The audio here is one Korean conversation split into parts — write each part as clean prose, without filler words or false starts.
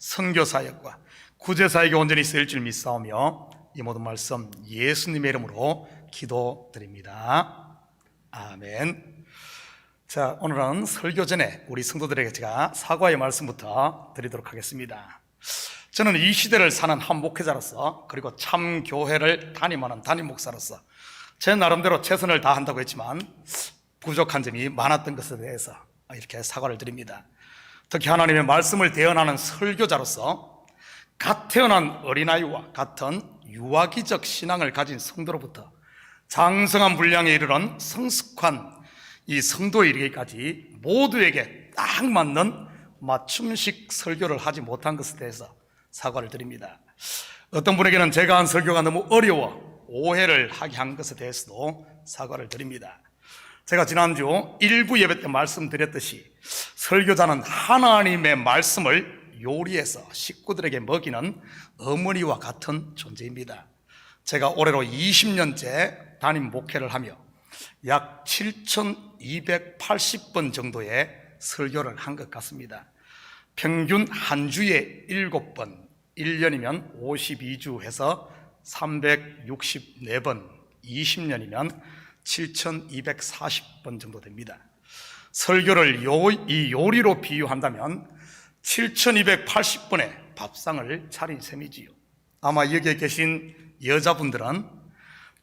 선교사역과 구제사역에 온전히 쓰일 줄 믿사오며 이 모든 말씀 예수님의 이름으로 기도드립니다. 아멘. 자, 오늘은 설교 전에 우리 성도들에게 제가 사과의 말씀부터 드리도록 하겠습니다. 저는 이 시대를 사는 한 목회자로서, 그리고 참 교회를 담임하는 담임 목사로서 제 나름대로 최선을 다한다고 했지만 부족한 점이 많았던 것에 대해서 이렇게 사과를 드립니다. 특히 하나님의 말씀을 대언하는 설교자로서 갓 태어난 어린아이와 같은 유아기적 신앙을 가진 성도로부터 장성한 분량에 이르는 성숙한 이 성도에 이르기까지 모두에게 딱 맞는 맞춤식 설교를 하지 못한 것에 대해서 사과를 드립니다. 어떤 분에게는 제가 한 설교가 너무 어려워 오해를 하게 한 것에 대해서도 사과를 드립니다. 제가 지난주 1부 예배 때 말씀드렸듯이 설교자는 하나님의 말씀을 요리해서 식구들에게 먹이는 어머니와 같은 존재입니다. 제가 올해로 20년째 담임 목회를 하며 약 7,280번 정도의 설교를 한 것 같습니다. 평균 한 주에 7번, 1년이면 52주 해서 364번, 20년이면 7,240번 정도 됩니다. 설교를 이 요리로 비유한다면 7,280번의 밥상을 차린 셈이지요. 아마 여기에 계신 여자분들은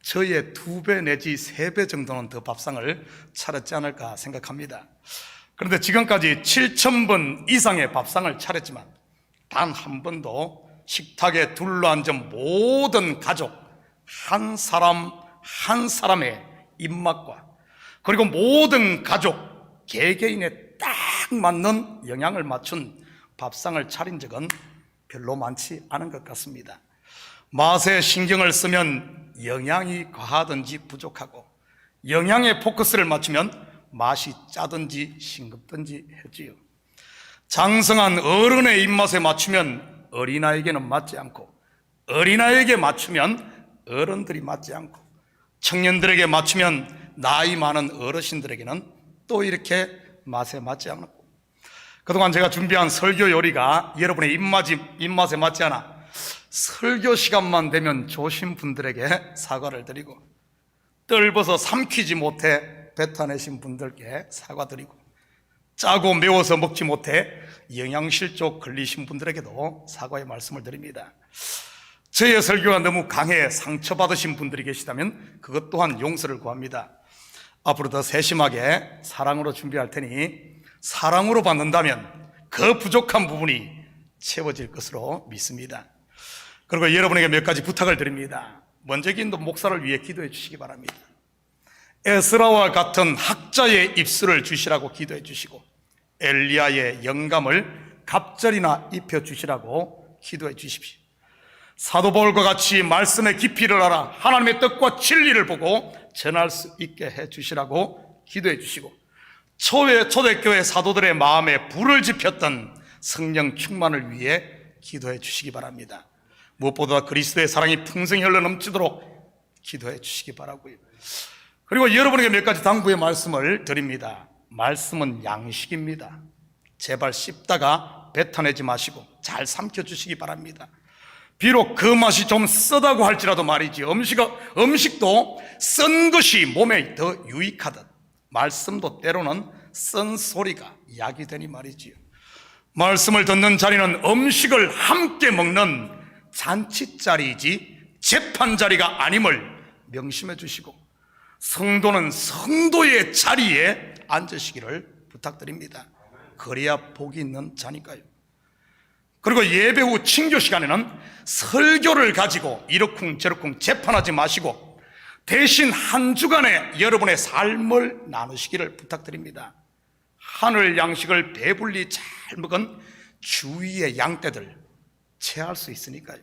저의 2배 내지 3배 정도는 더 밥상을 차렸지 않을까 생각합니다. 그런데 지금까지 7,000번 이상의 밥상을 차렸지만 단 한 번도 식탁에 둘러앉은 모든 가족 한 사람 한 사람의 입맛과 그리고 모든 가족 개개인에 딱 맞는 영양을 맞춘 밥상을 차린 적은 별로 많지 않은 것 같습니다. 맛에 신경을 쓰면 영양이 과하든지 부족하고, 영양에 포커스를 맞추면 맛이 짜든지 싱겁든지 했지요. 장성한 어른의 입맛에 맞추면 어린아이에게는 맞지 않고, 어린아이에게 맞추면 어른들이 맞지 않고, 청년들에게 맞추면 나이 많은 어르신들에게는 또 이렇게 맛에 맞지 않고, 그동안 제가 준비한 설교 요리가 여러분의 입맛에 맞지 않아 설교 시간만 되면 조신 분들에게 사과를 드리고, 뜰버서 삼키지 못해 뱉어내신 분들께 사과드리고, 짜고 매워서 먹지 못해 영양실조 걸리신 분들에게도 사과의 말씀을 드립니다. 저의 설교가 너무 강해 상처받으신 분들이 계시다면 그것 또한 용서를 구합니다. 앞으로 더 세심하게 사랑으로 준비할 테니 사랑으로 받는다면 그 부족한 부분이 채워질 것으로 믿습니다. 그리고 여러분에게 몇 가지 부탁을 드립니다. 먼저 인도 목사를 위해 기도해 주시기 바랍니다. 에스라와 같은 학자의 입술을 주시라고 기도해 주시고, 엘리야의 영감을 갑절이나 입혀주시라고 기도해 주십시오. 사도 바울과 같이 말씀의 깊이를 알아 하나님의 뜻과 진리를 보고 전할 수 있게 해 주시라고 기도해 주시고, 초대교회 사도들의 마음에 불을 지폈던 성령 충만을 위해 기도해 주시기 바랍니다. 무엇보다 그리스도의 사랑이 풍성히 흘러넘치도록 기도해 주시기 바라고요. 그리고 여러분에게 몇 가지 당부의 말씀을 드립니다. 말씀은 양식입니다. 제발 씹다가 뱉어내지 마시고 잘 삼켜주시기 바랍니다. 비록 그 맛이 좀 쓰다고 할지라도 말이지, 음식도 쓴 것이 몸에 더 유익하듯 말씀도 때로는 쓴 소리가 약이 되니 말이지요. 말씀을 듣는 자리는 음식을 함께 먹는 잔치자리이지 재판자리가 아님을 명심해 주시고, 성도는 성도의 자리에 앉으시기를 부탁드립니다. 그래야 복이 있는 자니까요. 그리고 예배 후 친교 시간에는 설교를 가지고 이러쿵저러쿵 재판하지 마시고 대신 한 주간의 여러분의 삶을 나누시기를 부탁드립니다. 하늘 양식을 배불리 잘 먹은 주위의 양떼들 체할 수 있으니까요.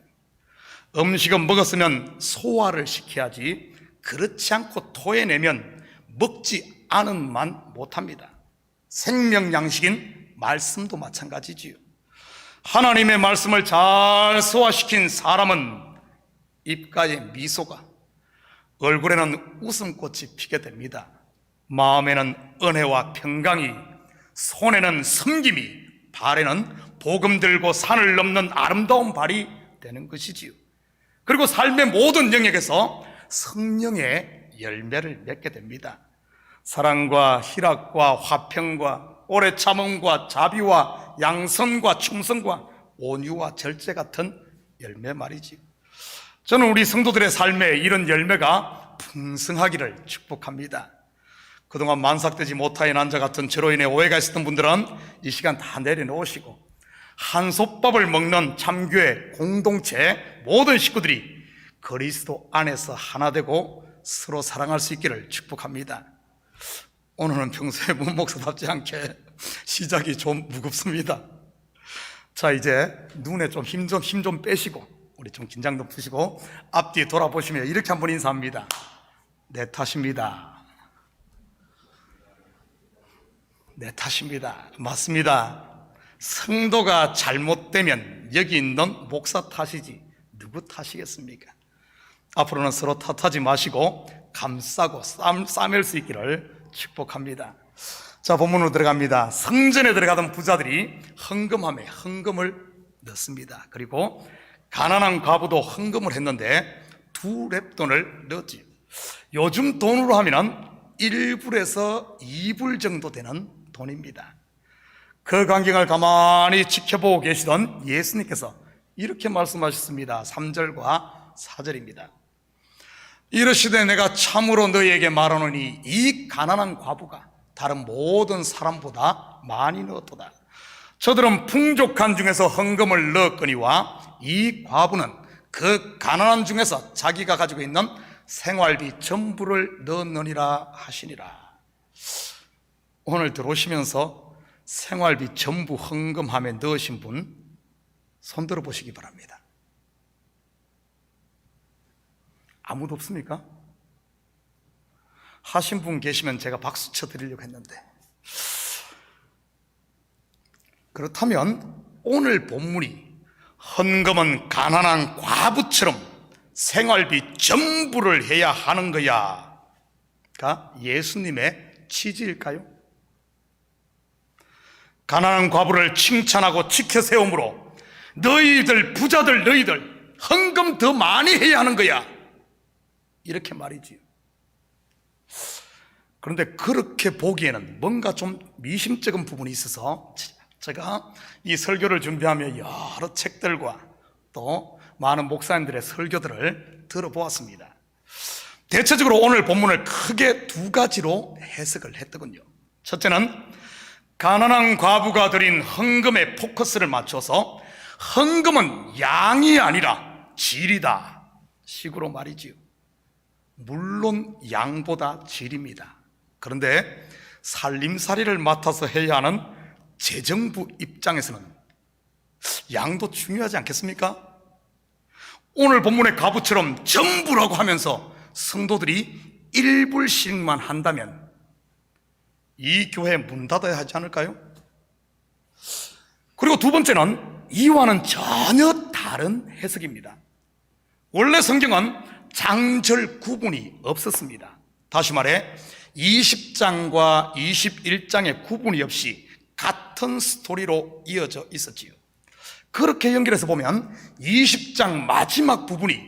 음식은 먹었으면 소화를 시켜야지 그렇지 않고 토해내면 먹지 않은 만 못합니다. 생명 양식인 말씀도 마찬가지지요. 하나님의 말씀을 잘 소화시킨 사람은 입가에 미소가, 얼굴에는 웃음꽃이 피게 됩니다. 마음에는 은혜와 평강이, 손에는 섬김이, 발에는 복음 들고 산을 넘는 아름다운 발이 되는 것이지요. 그리고 삶의 모든 영역에서 성령의 열매를 맺게 됩니다. 사랑과 희락과 화평과 오래 참음과 자비와 양선과 충성과 온유와 절제 같은 열매 말이지요. 저는 우리 성도들의 삶에 이런 열매가 풍성하기를 축복합니다. 그동안 만삭되지 못하여 난자 같은 저로 인해 오해가 있었던 분들은 이 시간 다 내려놓으시고 한솥밥을 먹는 참교회 공동체 모든 식구들이 그리스도 안에서 하나 되고 서로 사랑할 수 있기를 축복합니다. 오늘은 평소에 문목사답지 않게 시작이 좀 무겁습니다. 자, 이제 눈에 좀 힘 좀 빼시고 우리 좀 긴장 좀 푸시고 앞뒤 돌아보시며 이렇게 한번 인사합니다. 내 탓입니다. 내 탓입니다. 맞습니다. 성도가 잘못되면 여기 있는 목사 탓이지 누구 탓이겠습니까? 앞으로는 서로 탓하지 마시고 감싸고 싸맬 수 있기를 축복합니다. 자, 본문으로 들어갑니다. 성전에 들어가던 부자들이 헌금함에 헌금을 넣습니다. 그리고 가난한 과부도 헌금을 했는데 2렙돈을 넣었지요. 요즘 돈으로 하면 1불에서 2불 정도 되는 돈입니다. 그 광경을 가만히 지켜보고 계시던 예수님께서 이렇게 말씀하셨습니다. 3절과 4절입니다. 이르시되 내가 참으로 너희에게 말하노니 이 가난한 과부가 다른 모든 사람보다 많이 넣었도다. 저들은 풍족한 중에서 헌금을 넣었거니와 이 과부는 그 가난한 중에서 자기가 가지고 있는 생활비 전부를 넣었느니라 하시니라. 오늘 들어오시면서 생활비 전부 헌금함에 넣으신 분 손 들어 보시기 바랍니다. 아무도 없습니까? 하신 분 계시면 제가 박수 쳐드리려고 했는데, 그렇다면 오늘 본문이 헌금은 가난한 과부처럼 생활비 전부를 해야 하는 거야가 예수님의 취지일까요? 가난한 과부를 칭찬하고 지켜 세움으로 너희들 부자들 너희들 헌금 더 많이 해야 하는 거야, 이렇게 말이지요. 그런데 그렇게 보기에는 뭔가 좀 미심쩍은 부분이 있어서 제가 이 설교를 준비하며 여러 책들과 또 많은 목사님들의 설교들을 들어보았습니다. 대체적으로 오늘 본문을 크게 2가지로 해석을 했더군요. 첫째는 가난한 과부가 드린 헌금에 포커스를 맞춰서 헌금은 양이 아니라 질이다 식으로 말이지요. 물론 양보다 질입니다. 그런데 살림살이를 맡아서 해야 하는 재정부 입장에서는 양도 중요하지 않겠습니까? 오늘 본문의 과부처럼 전부라고 하면서 성도들이 1불씩만 한다면 이 교회 문 닫아야 하지 않을까요? 그리고 2번째는 이와는 전혀 다른 해석입니다. 원래 성경은 장절 구분이 없었습니다. 다시 말해 20장과 21장의 구분이 없이 같은 스토리로 이어져 있었지요. 그렇게 연결해서 보면 20장 마지막 부분이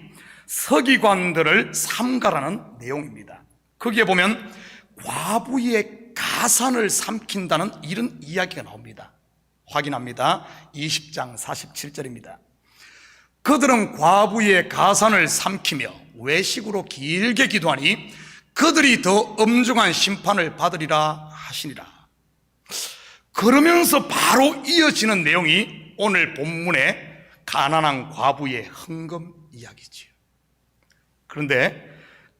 서기관들을 삼가라는 내용입니다. 거기에 보면 과부의 가산을 삼킨다는 이런 이야기가 나옵니다. 확인합니다. 20장 47절입니다. 그들은 과부의 가산을 삼키며 외식으로 길게 기도하니 그들이 더 엄중한 심판을 받으리라 하시니라. 그러면서 바로 이어지는 내용이 오늘 본문의 가난한 과부의 헌금 이야기지요. 그런데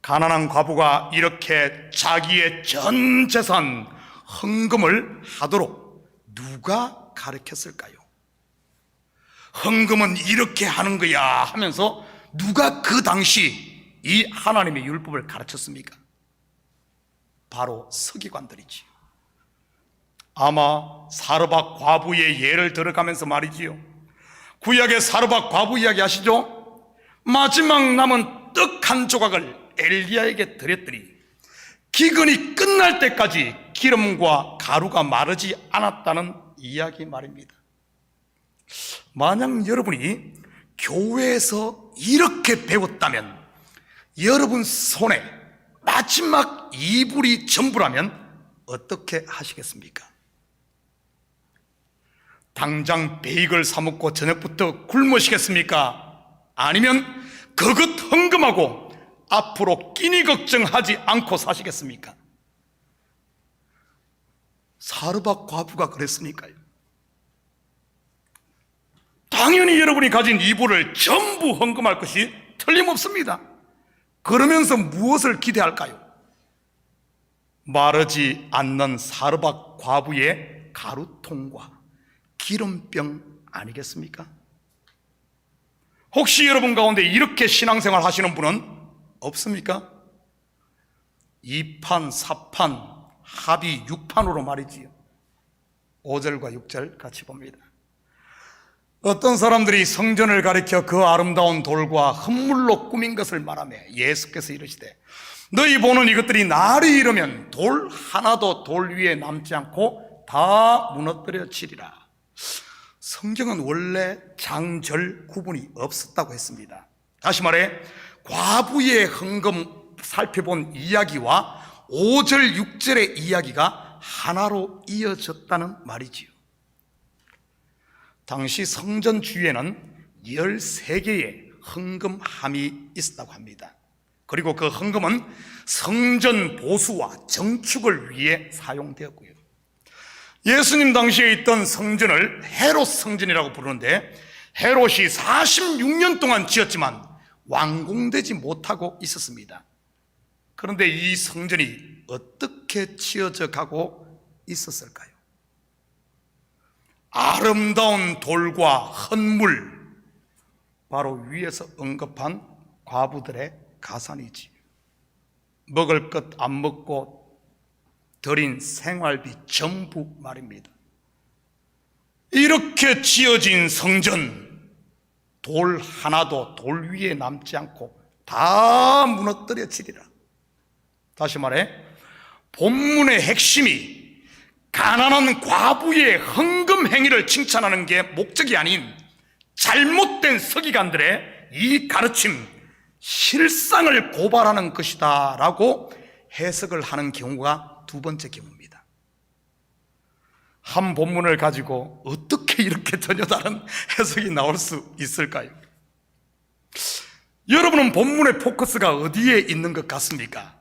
가난한 과부가 이렇게 자기의 전 재산 헌금을 하도록 누가 가르쳤을까요? 헌금은 이렇게 하는 거야 하면서 누가 그 당시 이 하나님의 율법을 가르쳤습니까? 바로 서기관들이지요. 아마 사르밧 과부의 예를 들어가면서 말이지요. 구약의 사르밧 과부 이야기 아시죠? 마지막 남은 떡 한 조각을 엘리야에게 드렸더니 기근이 끝날 때까지 기름과 가루가 마르지 않았다는 이야기 말입니다. 만약 여러분이 교회에서 이렇게 배웠다면 여러분 손에 마지막 이불이 전부라면 어떻게 하시겠습니까? 당장 베이글 사 먹고 저녁부터 굶으시겠습니까? 아니면 그것 헌금하고 앞으로 끼니 걱정하지 않고 사시겠습니까? 사르밧 과부가 그랬으니까요. 당연히 여러분이 가진 이불을 전부 헌금할 것이 틀림없습니다. 그러면서 무엇을 기대할까요? 마르지 않는 사르밧 과부의 가루통과 기름병 아니겠습니까? 혹시 여러분 가운데 이렇게 신앙생활 하시는 분은 없습니까? 2판, 4판, 합의 6판으로 말이지요. 5절과 6절 같이 봅니다. 어떤 사람들이 성전을 가리켜 그 아름다운 돌과 흙물로 꾸민 것을 말하며 예수께서 이르시되 너희 보는 이것들이 날이 이르면 돌 하나도 돌 위에 남지 않고 다 무너뜨려지리라. 성경은 원래 장절 구분이 없었다고 했습니다. 다시 말해 과부의 헌금 살펴본 이야기와 5절 6절의 이야기가 하나로 이어졌다는 말이지요. 당시 성전 주위에는 13개의 헌금함이 있었다고 합니다. 그리고 그 헌금은 성전 보수와 정축을 위해 사용되었고요. 예수님 당시에 있던 성전을 헤롯 성전이라고 부르는데 헤롯이 46년 동안 지었지만 완공되지 못하고 있었습니다. 그런데 이 성전이 어떻게 지어져 가고 있었을까요? 아름다운 돌과 헌물, 바로 위에서 언급한 과부들의 가산이지. 먹을 것 안 먹고 드린 생활비 전부 말입니다. 이렇게 지어진 성전, 돌 하나도 돌 위에 남지 않고 다 무너뜨려지리라. 다시 말해 본문의 핵심이 가난한 과부의 헌금 행위를 칭찬하는 게 목적이 아닌 잘못된 서기관들의 이 가르침, 실상을 고발하는 것이다 라고 해석을 하는 경우가 두 번째 경우입니다. 한 본문을 가지고 어떻게 이렇게 전혀 다른 해석이 나올 수 있을까요? 여러분은 본문의 포커스가 어디에 있는 것 같습니까?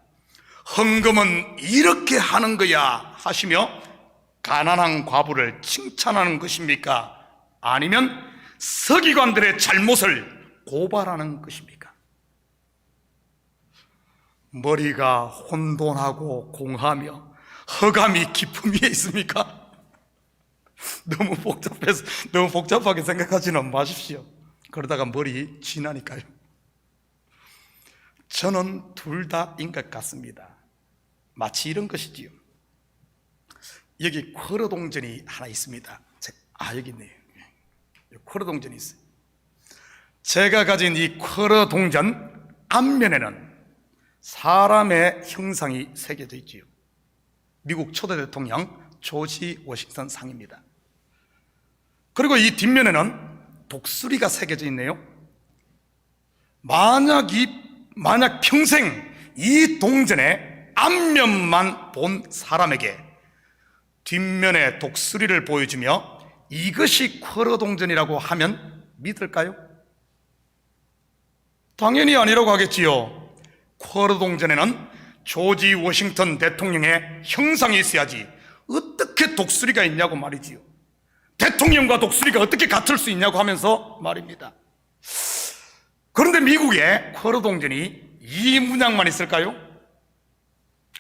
헌금은 이렇게 하는 거야 하시며 가난한 과부를 칭찬하는 것입니까? 아니면 서기관들의 잘못을 고발하는 것입니까? 머리가 혼돈하고 공하며 허감이 깊은 위에 있습니까? 너무 복잡하게 생각하지는 마십시오. 그러다가 머리 쥐나니까요. 저는 둘 다인 것 같습니다. 마치 이런 것이지요. 여기 쿼러 동전이 하나 있습니다. 여기 있네요. 쿼러 동전이 있어요. 제가 가진 이 쿼러 동전 앞면에는 사람의 형상이 새겨져 있지요. 미국 초대 대통령 조지 워싱턴 상입니다. 그리고 이 뒷면에는 독수리가 새겨져 있네요. 만약 평생 이 동전의 앞면만 본 사람에게 뒷면에 독수리를 보여주며 이것이 쿼러 동전이라고 하면 믿을까요? 당연히 아니라고 하겠지요. 쿼러 동전에는 조지 워싱턴 대통령의 형상이 있어야지 어떻게 독수리가 있냐고 말이지요. 대통령과 독수리가 어떻게 같을 수 있냐고 하면서 말입니다. 그런데 미국에 쿼러 동전이 이 문양만 있을까요?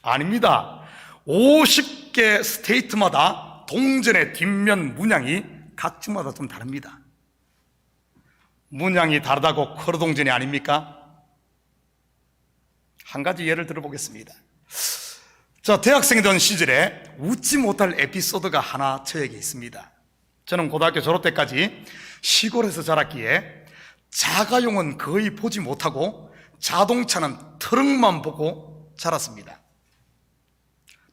아닙니다. 50개 스테이트마다 동전의 뒷면 문양이 각지마다 좀 다릅니다. 문양이 다르다고 쿼러 동전이 아닙니까? 한 가지 예를 들어보겠습니다. 대학생이던 시절에 웃지 못할 에피소드가 하나 저에게 있습니다. 저는 고등학교 졸업 때까지 시골에서 자랐기에 자가용은 거의 보지 못하고 자동차는 트럭만 보고 자랐습니다.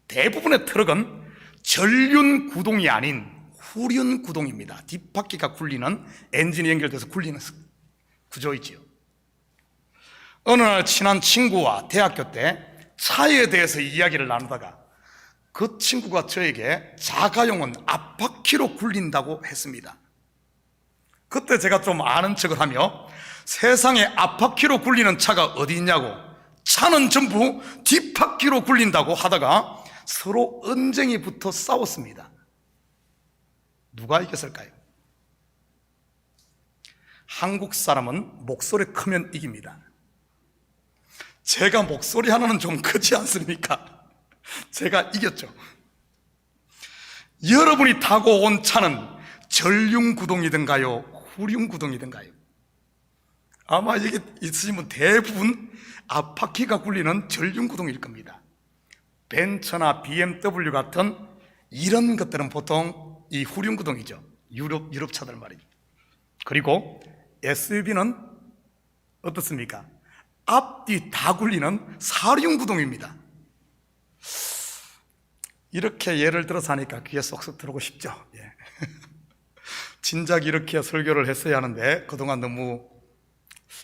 대부분의 트럭은 전륜 구동이 아닌 후륜구동입니다. 뒷바퀴가 굴리는, 엔진이 연결돼서 굴리는 구조이지요. 어느 날 친한 친구와 대학교 때 차에 대해서 이야기를 나누다가 그 친구가 저에게 자가용은 앞바퀴로 굴린다고 했습니다. 그때 제가 좀 아는 척을 하며 세상에 앞바퀴로 굴리는 차가 어디 있냐고, 차는 전부 뒷바퀴로 굴린다고 하다가 서로 언쟁이 붙어 싸웠습니다. 누가 이겼을까요? 한국 사람은 목소리 크면 이깁니다. 제가 목소리 하나는 좀 크지 않습니까? 제가 이겼죠. 여러분이 타고 온 차는 전륜구동이든가요, 후륜구동이든가요? 아마 여기 있으시면 대부분 앞바퀴가 굴리는 전륜구동일 겁니다. 벤츠나 BMW 같은 이런 것들은 보통 이 후륜구동이죠. 유럽 차들 말이죠. 그리고 SUV는 어떻습니까? 앞뒤 다 굴리는 사륜구동입니다. 이렇게 예를 들어서 하니까 귀에 쏙쏙 들어오고 싶죠. 예. 진작 이렇게 설교를 했어야 하는데 그동안 너무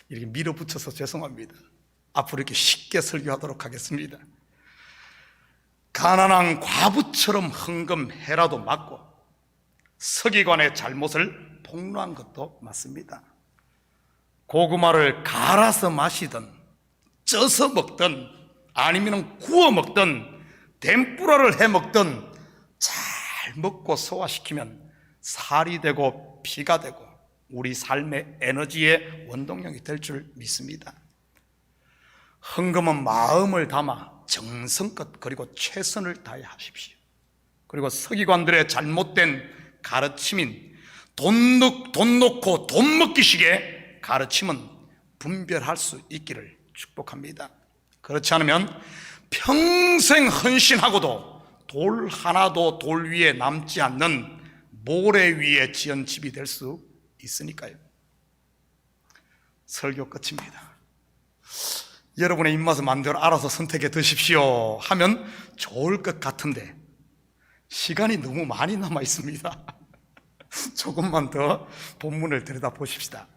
이렇게 밀어붙여서 죄송합니다. 앞으로 이렇게 쉽게 설교하도록 하겠습니다. 가난한 과부처럼 헌금해라도 맞고 서기관의 잘못을 폭로한 것도 맞습니다. 고구마를 갈아서 마시든 쪄서 먹든 아니면 구워 먹든 덴뿌라를 해 먹든 잘 먹고 소화시키면 살이 되고 피가 되고 우리 삶의 에너지의 원동력이 될 줄 믿습니다. 헌금은 마음을 담아 정성껏 그리고 최선을 다해 하십시오. 그리고 서기관들의 잘못된 가르침인 돈 놓고 돈 먹기식의 가르침은 분별할 수 있기를 축복합니다. 그렇지 않으면 평생 헌신하고도 돌 하나도 돌 위에 남지 않는 모래 위에 지은 집이 될 수 있으니까요. 설교 끝입니다. 여러분의 입맛에 마음대로 알아서 선택해 드십시오 하면 좋을 것 같은데 시간이 너무 많이 남아 있습니다. 조금만 더 본문을 들여다 보십시다.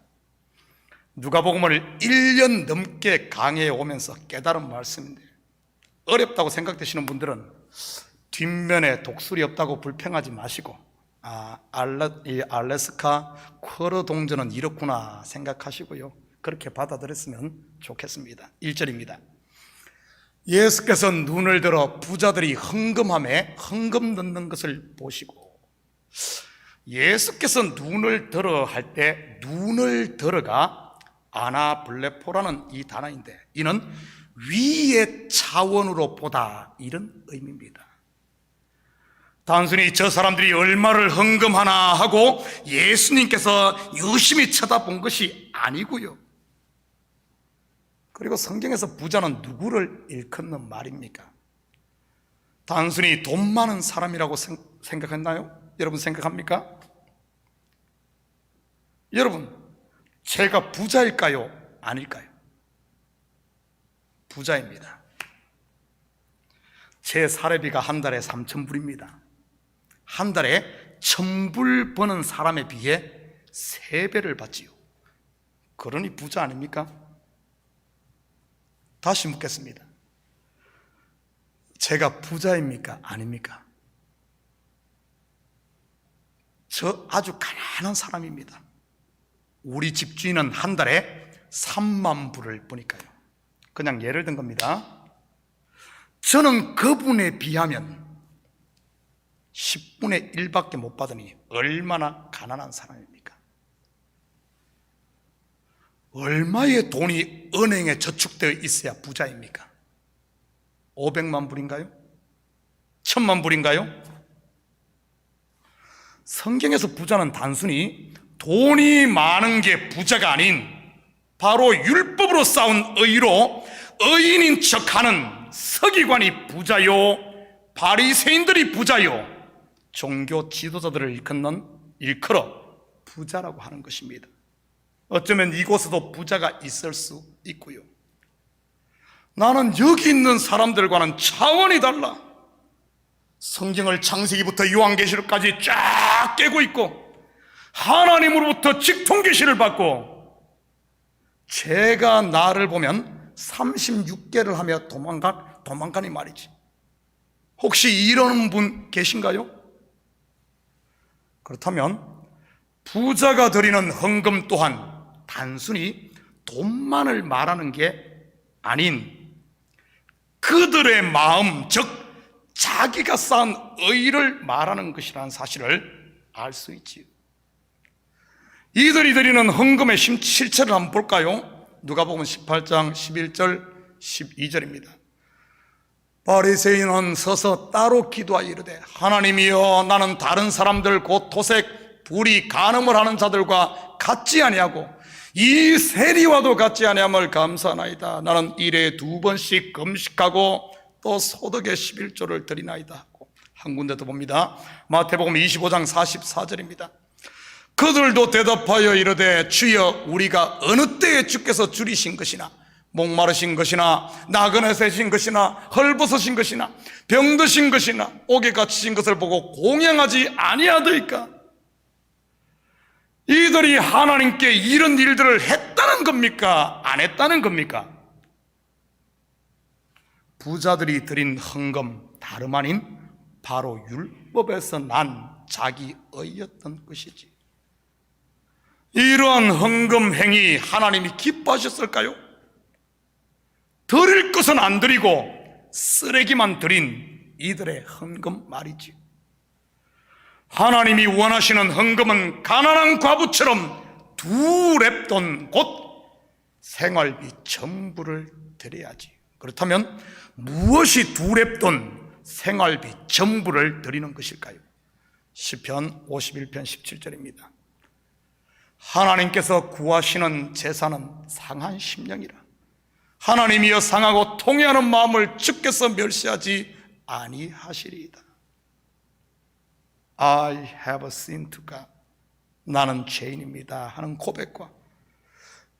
누가복음을 1년 넘게 강해해 오면서 깨달은 말씀인데 어렵다고 생각되시는 분들은 뒷면에 독수리 없다고 불평하지 마시고 이 알래스카 쿼러 동전은 이렇구나 생각하시고요. 그렇게 받아들였으면 좋겠습니다. 1절입니다. 예수께서 눈을 들어 부자들이 헌금함에 헌금 넣는 것을 보시고, 예수께서 눈을 들어 할 때 눈을 들어가 아나블레포라는 이 단어인데 이는 위의 차원으로 보다 이런 의미입니다. 단순히 저 사람들이 얼마를 헌금하나 하고 예수님께서 유심히 쳐다본 것이 아니고요. 그리고 성경에서 부자는 누구를 일컫는 말입니까? 단순히 돈 많은 사람이라고 생각했나요? 여러분 생각합니까? 여러분, 제가 부자일까요? 아닐까요? 부자입니다. 제 사례비가 한 달에 3,000불입니다. 한 달에 1,000불 버는 사람에 비해 3배를 받지요. 그러니 부자 아닙니까? 다시 묻겠습니다. 제가 부자입니까? 아닙니까? 저 아주 가난한 사람입니다. 우리 집주인은 한 달에 3만 불을 버니까요. 그냥 예를 든 겁니다. 저는 그분에 비하면 10분의 1밖에 못 받으니 얼마나 가난한 사람입니까? 얼마의 돈이 은행에 저축되어 있어야 부자입니까? 500만 불인가요? 1,000만 불인가요? 성경에서 부자는 단순히 돈이 많은 게 부자가 아닌 바로 율법으로 쌓은 의로 의인인 척하는 서기관이 부자요, 바리새인들이 부자요, 종교 지도자들을 일컬어 부자라고 하는 것입니다. 어쩌면 이곳에도 부자가 있을 수 있고요. 나는 여기 있는 사람들과는 차원이 달라. 성경을 창세기부터 요한계시록까지 쫙 다 깨고 있고 하나님으로부터 직통계시를 받고 죄가 나를 보면 36개를 하며 도망가니 말이지. 혹시 이런 분 계신가요? 그렇다면 부자가 드리는 헌금 또한 단순히 돈만을 말하는 게 아닌 그들의 마음, 즉 자기가 쌓은 의를 말하는 것이라는 사실을 알 수 있지요. 이들이 드리는 헌금의 실체를 한번 볼까요? 누가복음 18장 11절 12절입니다. 바리새인은 서서 따로 기도하여 이르되 하나님이여 나는 다른 사람들 곧 토색, 불의, 간음을 하는 자들과 같지 아니하고 이 세리와도 같지 아니함을 감사하나이다. 나는 일에 2번씩 금식하고 또 소득의 11조를 드리나이다 하고 한 군데 더 봅니다. 마태복음 25장 44절입니다. 그들도 대답하여 이르되 주여 우리가 어느 때에 주께서 줄이신 것이나 목마르신 것이나 나그네 세신 것이나 헐벗으신 것이나 병드신 것이나 옥에 갇히신 것을 보고 공양하지 아니하더이까. 이들이 하나님께 이런 일들을 했다는 겁니까? 안 했다는 겁니까? 부자들이 드린 헌금 다름 아닌 바로 율법에서 난 자기의였던 것이지. 이러한 헌금 행위 하나님이 기뻐하셨을까요? 드릴 것은 안 드리고 쓰레기만 드린 이들의 헌금 말이지. 하나님이 원하시는 헌금은 가난한 과부처럼 2렙돈 곧 생활비 전부를 드려야지. 그렇다면 무엇이 2렙돈 생활비 전부를 드리는 것일까요? 시편 51편 17절입니다. 하나님께서 구하시는 제사는 상한 심령이라. 하나님이여 상하고 통회하는 마음을 주께서 멸시하지 아니하시리이다. I have sinned to God. 나는 죄인입니다 하는 고백과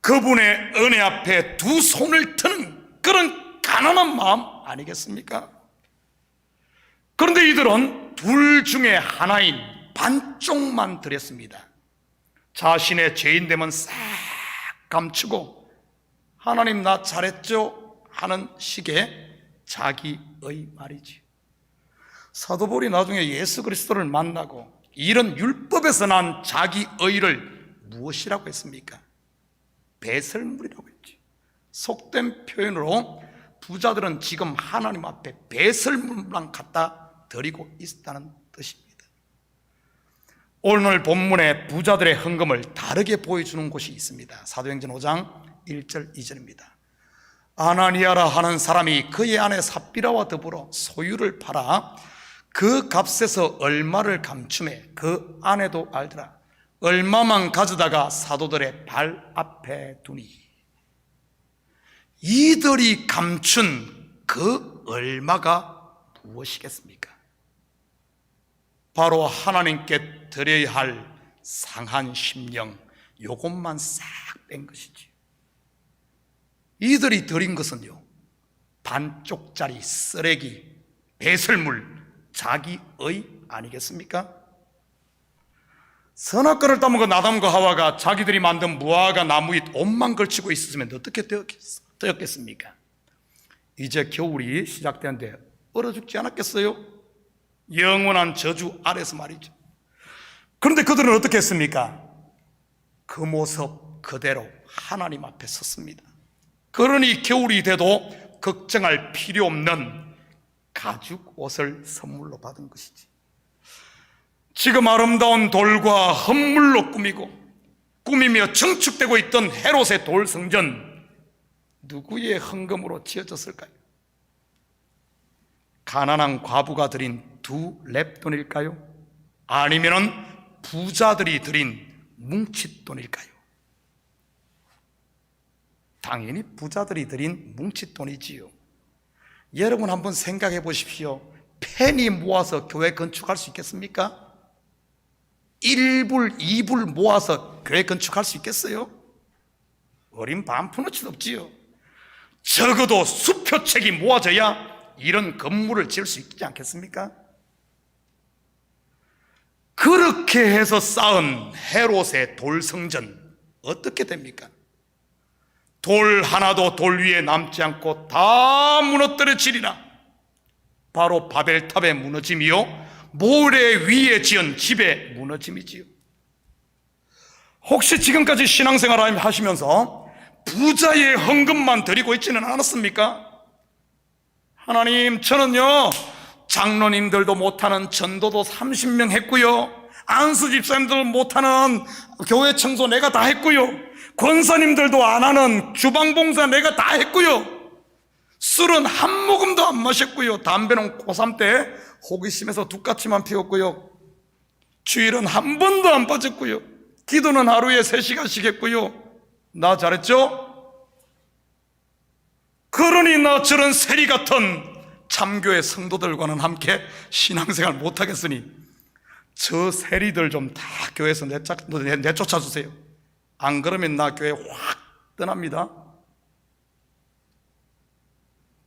그분의 은혜 앞에 2손을 트는 그런 가난한 마음 아니겠습니까? 그런데 이들은 둘 중에 하나인 반쪽만 드렸습니다. 자신의 죄인됨은 싹 감추고 하나님 나 잘했죠 하는 식의 자기의 말이지. 사도 바울이 나중에 예수 그리스도를 만나고 이런 율법에서 난 자기의를 무엇이라고 했습니까? 배설물이라고 했지. 속된 표현으로 부자들은 지금 하나님 앞에 배설물만 갖다 드리고 있다는 뜻입니다. 오늘 본문의 부자들의 헌금을 다르게 보여주는 곳이 있습니다. 사도행전 5장 1절 2절입니다. 아나니아라 하는 사람이 그의 아내 삽비라와 더불어 소유를 팔아 그 값에서 얼마를 감춤해 그 아내도 알더라. 얼마만 가져다가 사도들의 발 앞에 두니. 이들이 감춘 그 얼마가 무엇이겠습니까? 바로 하나님께 드려야 할 상한 심령, 요것만 싹 뺀 것이지. 이들이 드린 것은요, 반쪽짜리 쓰레기, 배설물, 자기의 아니겠습니까? 선악과를 따먹은 아담과 하와가 자기들이 만든 무화과 나무에 옷만 걸치고 있었으면 어떻게 되었겠습니까? 이제 겨울이 시작되는데 얼어 죽지 않았겠어요? 영원한 저주 아래서 말이죠. 그런데 그들은 어떻게 했습니까? 그 모습 그대로 하나님 앞에 섰습니다. 그러니 겨울이 돼도 걱정할 필요 없는 가죽 옷을 선물로 받은 것이지. 지금 아름다운 돌과 헌물로 꾸미며 증축되고 있던 헤롯의 돌성전, 누구의 헌금으로 지어졌을까요? 가난한 과부가 드린 2렙돈일까요? 아니면은 부자들이 드린 뭉칫돈일까요? 당연히 부자들이 드린 뭉칫돈이지요. 여러분 한번 생각해 보십시오. 펜이 모아서 교회 건축할 수 있겠습니까? 1불, 2불 모아서 교회 건축할 수 있겠어요? 어린 반푼어치도 없지요. 적어도 수표책이 모아져야 이런 건물을 지을 수 있지 않겠습니까? 그렇게 해서 쌓은 헤롯의 돌성전 어떻게 됩니까? 돌 하나도 돌 위에 남지 않고 다 무너뜨려지리라. 바로 바벨탑의 무너짐이요, 모래 위에 지은 집의 무너짐이지요. 혹시 지금까지 신앙생활 하시면서 부자의 헌금만 드리고 있지는 않았습니까? 하나님, 저는요 장로님들도 못하는 전도도 30명 했고요, 안수 집사님들 못하는 교회 청소 내가 다 했고요, 권사님들도 안 하는 주방봉사 내가 다 했고요, 술은 한 모금도 안 마셨고요, 담배는 고3 때 호기심에서 두 까치만 피웠고요, 주일은 한 번도 안 빠졌고요, 기도는 하루에 3시간씩 했고요. 나 잘했죠? 그러니 나 저런 세리 같은 참교회 성도들과는 함께 신앙생활 못하겠으니 저 세리들 좀 다 교회에서 내쫓아 주세요. 안 그러면 나 교회 확 떠납니다.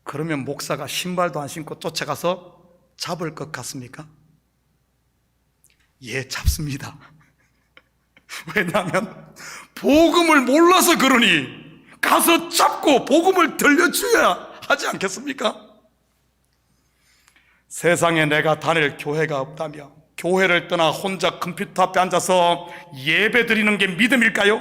그러면 목사가 신발도 안 신고 쫓아가서 잡을 것 같습니까? 예, 잡습니다. 왜냐하면 복음을 몰라서 그러니 가서 잡고 복음을 들려줘야 하지 않겠습니까? 세상에 내가 다닐 교회가 없다며 교회를 떠나 혼자 컴퓨터 앞에 앉아서 예배 드리는 게 믿음일까요?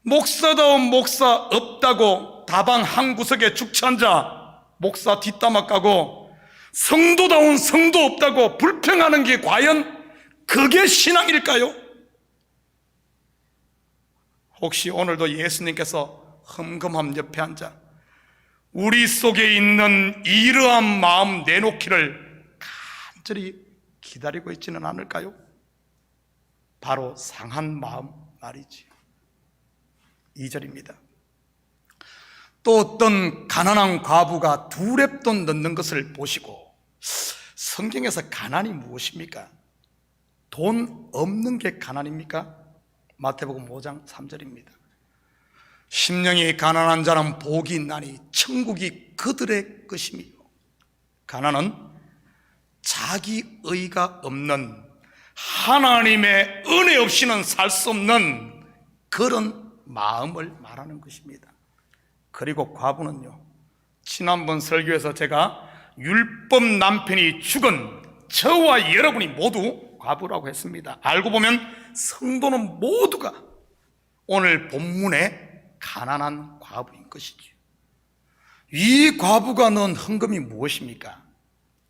목사다운 목사 없다고 다방 한 구석에 축처앉아 목사 뒷담화 까고 성도다운 성도 없다고 불평하는 게 과연 그게 신앙일까요? 혹시 오늘도 예수님께서 험금함 옆에 앉아 우리 속에 있는 이러한 마음 내놓기를 간절히 기다리고 있지는 않을까요? 바로 상한 마음 말이지. 2절입니다. 또 어떤 가난한 과부가 2렙돈 넣는 것을 보시고, 성경에서 가난이 무엇입니까? 돈 없는 게 가난입니까? 마태복음 5장 3절입니다. 심령이 가난한 자는 복이 있나니 천국이 그들의 것이며, 가난은 자기 의가 없는, 하나님의 은혜 없이는 살 수 없는 그런 마음을 말하는 것입니다. 그리고 과부는요, 지난번 설교에서 제가 율법 남편이 죽은 저와 여러분이 모두 과부라고 했습니다. 알고 보면 성도는 모두가 오늘 본문의 가난한 과부인 것이죠. 이 과부가 넣은 헌금이 무엇입니까?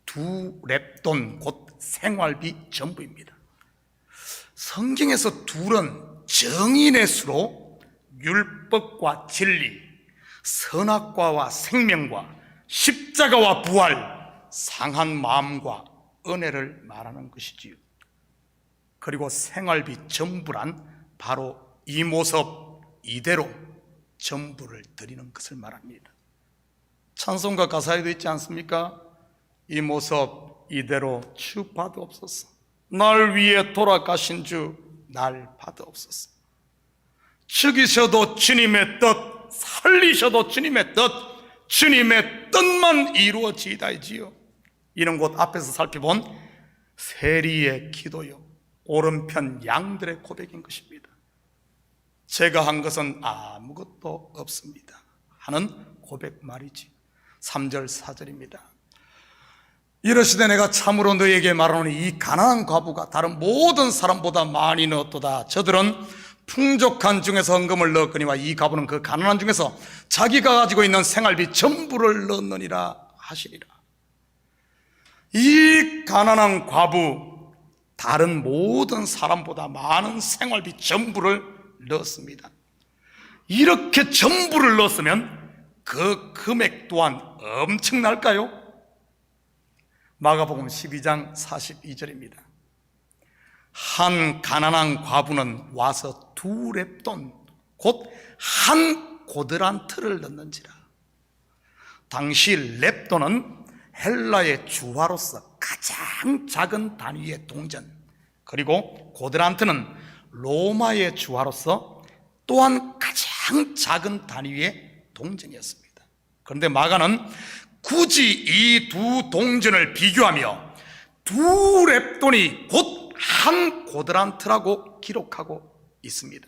2렙돈, 곧 생활비 전부입니다. 성경에서 둘은 정인의 수로 율법과 진리, 선악과와 생명과 십자가와 부활, 상한 마음과 은혜를 말하는 것이지요. 그리고 생활비 전부란 바로 이 모습 이대로 전부를 드리는 것을 말합니다. 찬송가 가사에도 있지 않습니까? 이 모습 이대로 주 받으옵소서. 날 위해 돌아가신 주 날 받으옵소서. 죽이셔도 주님의 뜻, 살리셔도 주님의 뜻, 주님의 뜻만 이루어지이다이지요. 이는 곧 앞에서 살펴본 세리의 기도요, 오른편 양들의 고백인 것입니다. 제가 한 것은 아무것도 없습니다 하는 고백 말이지. 3절 4절입니다. 이러시되 내가 참으로 너에게 말하노니 이 가난한 과부가 다른 모든 사람보다 많이 넣었도다. 저들은 풍족한 중에서 헌금을 넣었거니와 이 과부는 그 가난한 중에서 자기가 가지고 있는 생활비 전부를 넣느니라 하시니라. 이 가난한 과부, 다른 모든 사람보다 많은 생활비 전부를 넣었습니다. 이렇게 전부를 넣었으면 그 금액 또한 엄청날까요? 마가복음 12장 42절입니다. 한 가난한 과부는 와서 2렙돈, 곧 한 고드란트를 넣는지라. 당시 렙돈은 헬라의 주화로서 가장 작은 단위의 동전, 그리고 고드란트는 로마의 주화로서 또한 가장 작은 단위의 동전이었습니다. 그런데 마가는 굳이 이 두 동전을 비교하며 두 렙돈이 곧 한 고드란트라고 기록하고 있습니다.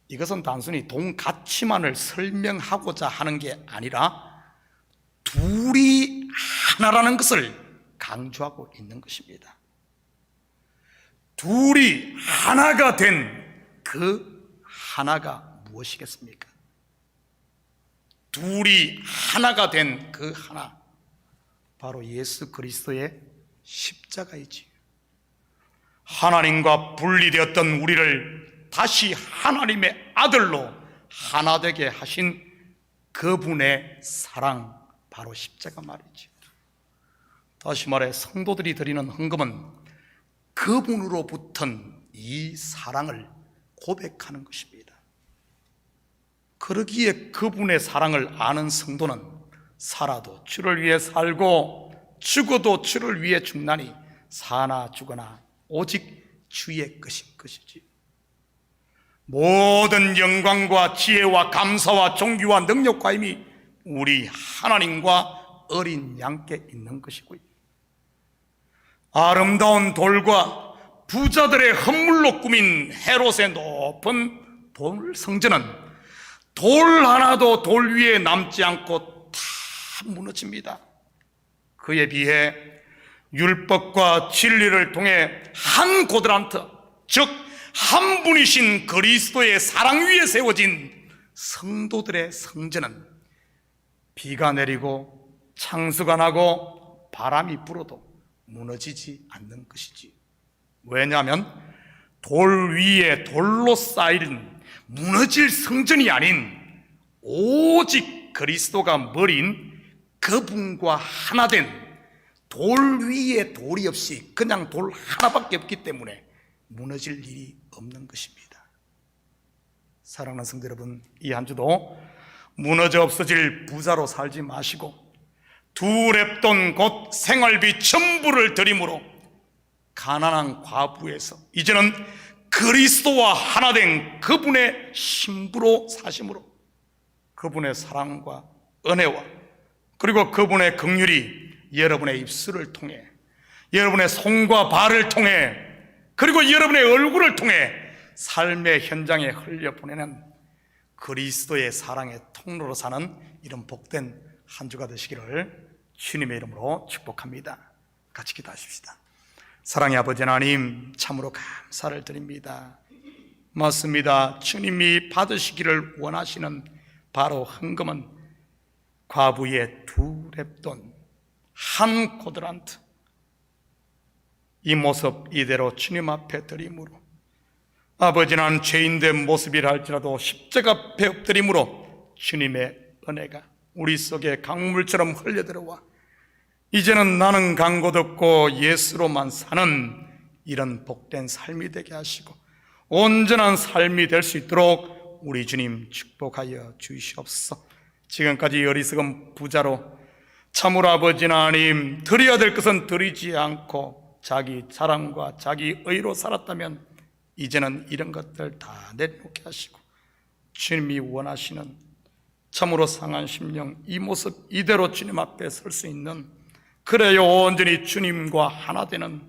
이것은 단순히 돈 가치만을 설명하고자 하는 게 아니라 둘이 하나라는 것을 강조하고 있는 것입니다. 둘이 하나가 된 그 하나가 무엇이겠습니까? 둘이 하나가 된 그 하나, 바로 예수 그리스도의 십자가이지. 하나님과 분리되었던 우리를 다시 하나님의 아들로 하나 되게 하신 그분의 사랑, 바로 십자가 말이지. 다시 말해 성도들이 드리는 헌금은 그분으로부터 이 사랑을 고백하는 것입니다. 그러기에 그분의 사랑을 아는 성도는 살아도 주를 위해 살고 죽어도 주를 위해 죽나니 사나 죽거나 오직 주의 것인 것이지. 모든 영광과 지혜와 감사와 존귀와 능력과 힘이 우리 하나님과 어린 양께 있는 것이고요. 아름다운 돌과 부자들의 헌물로 꾸민 헤롯의 높은 돌 성전은 돌 하나도 돌 위에 남지 않고 다 무너집니다. 그에 비해 율법과 진리를 통해 한 고드란트, 즉 한 분이신 그리스도의 사랑 위에 세워진 성도들의 성전은 비가 내리고 창수가 나고 바람이 불어도 무너지지 않는 것이지. 왜냐하면 돌 위에 돌로 쌓인 무너질 성전이 아닌 오직 그리스도가 머리인 그분과 하나 된 돌 위에 돌이 없이 그냥 돌 하나밖에 없기 때문에 무너질 일이 없는 것입니다. 사랑하는 성도 여러분, 이 한 주도 무너져 없어질 부자로 살지 마시고 두 렙돈 곧 생활비 전부를 드림으로 가난한 과부에서 이제는 그리스도와 하나 된 그분의 신부로 사심으로 그분의 사랑과 은혜와 그리고 그분의 긍휼이 여러분의 입술을 통해, 여러분의 손과 발을 통해, 그리고 여러분의 얼굴을 통해 삶의 현장에 흘려보내는 그리스도의 사랑의 통로로 사는 이런 복된 한 주가 되시기를 주님의 이름으로 축복합니다. 같이 기도하십시다. 사랑의 아버지 하나님, 참으로 감사를 드립니다. 맞습니다. 주님이 받으시기를 원하시는 바로 헌금은 과부의 두 렙돈, 한 고드란트, 이 모습 이대로 주님 앞에 드림으로 아버지 난 죄인된 모습이라 할지라도 십자가 앞에 엎드림으로 주님의 은혜가 우리 속에 강물처럼 흘려들어와 이제는 나는 간 곳 없고 예수로만 사는 이런 복된 삶이 되게 하시고 온전한 삶이 될 수 있도록 우리 주님 축복하여 주시옵소서. 지금까지 어리석은 부자로 참으로 아버지 하나님 드려야 될 것은 드리지 않고 자기 자랑과 자기 의로 살았다면 이제는 이런 것들 다 내려놓게 하시고 주님이 원하시는 참으로 상한 심령, 이 모습 이대로 주님 앞에 설 수 있는, 그래요 온전히 주님과 하나 되는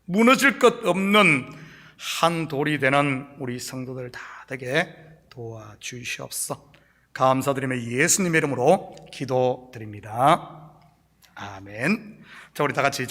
무너질 것 없는 한 돌이 되는 우리 성도들 다 되게 도와주시옵소서. 감사드리며 예수님의 이름으로 기도드립니다. 아멘. 자, 우리 다 같이